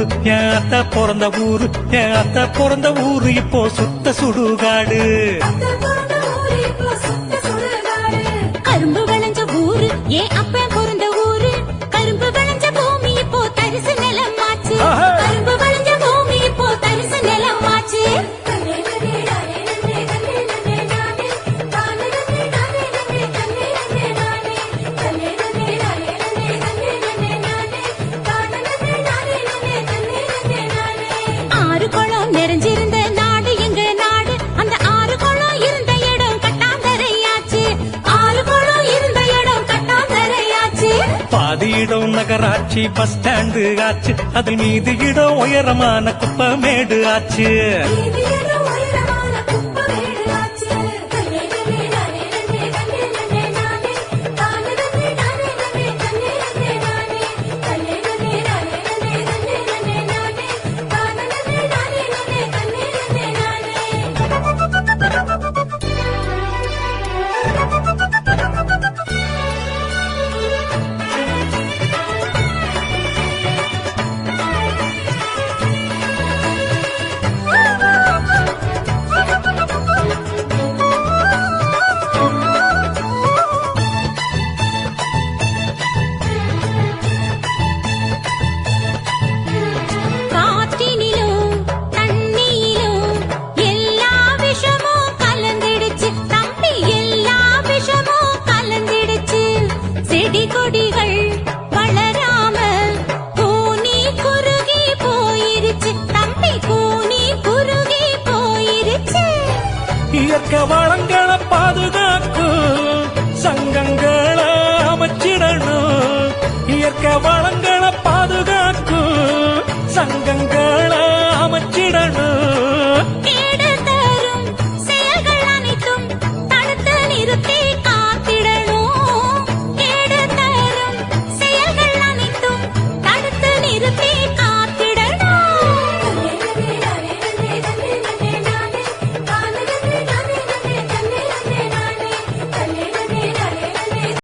ஊரு, என் அத்தை பிறந்த ஊரு, என் அத்தை பிறந்த ஊரு இப்போ சுத்த சுடுகாடு. கரும்பு விளைஞ்ச ஊரு, ஏன் அப்ப பிறந்த ஊரு, கரும்பு விளைஞ்ச பூமி இப்போ தரிசு நிலமாச்சு. கரும்பு விளைஞ்ச பூமி இப்போ தரிசு நிலமாச்சு. ஆறு குளம் நிறைஞ்சிருந்த நாடு எங்க நாடு, அந்த ஆறு குளம் இருந்த இடம் கட்டாந்தரையாச்சு. ஆறு குளம் இருந்த இடம் கட்டாந்தரையாச்சு. பாதி இடம் நகராட்சி பஸ் ஸ்டாண்டு ஆச்சு, அதில் மீதி இடம் உயரமான குப்பமேடு ஆச்சு. காற்றினிலும் தண்ணியிலும் எல்லா விஷமும் கலந்திடுச்சு தம்பி, எல்லா விஷமும் கலந்திடுச்சு. செடி கொடிகள் வளராம கூனி குறுகி போயிருச்சு தம்பி, கூனி குறுகி போயிருச்சு. இயற்கை வளங்களை பாதுகாக்கும் சங்கங்களை அமைச்சிடணும். இயற்கை வளங்களை பாதுகாக்கும் சங்கங்கள்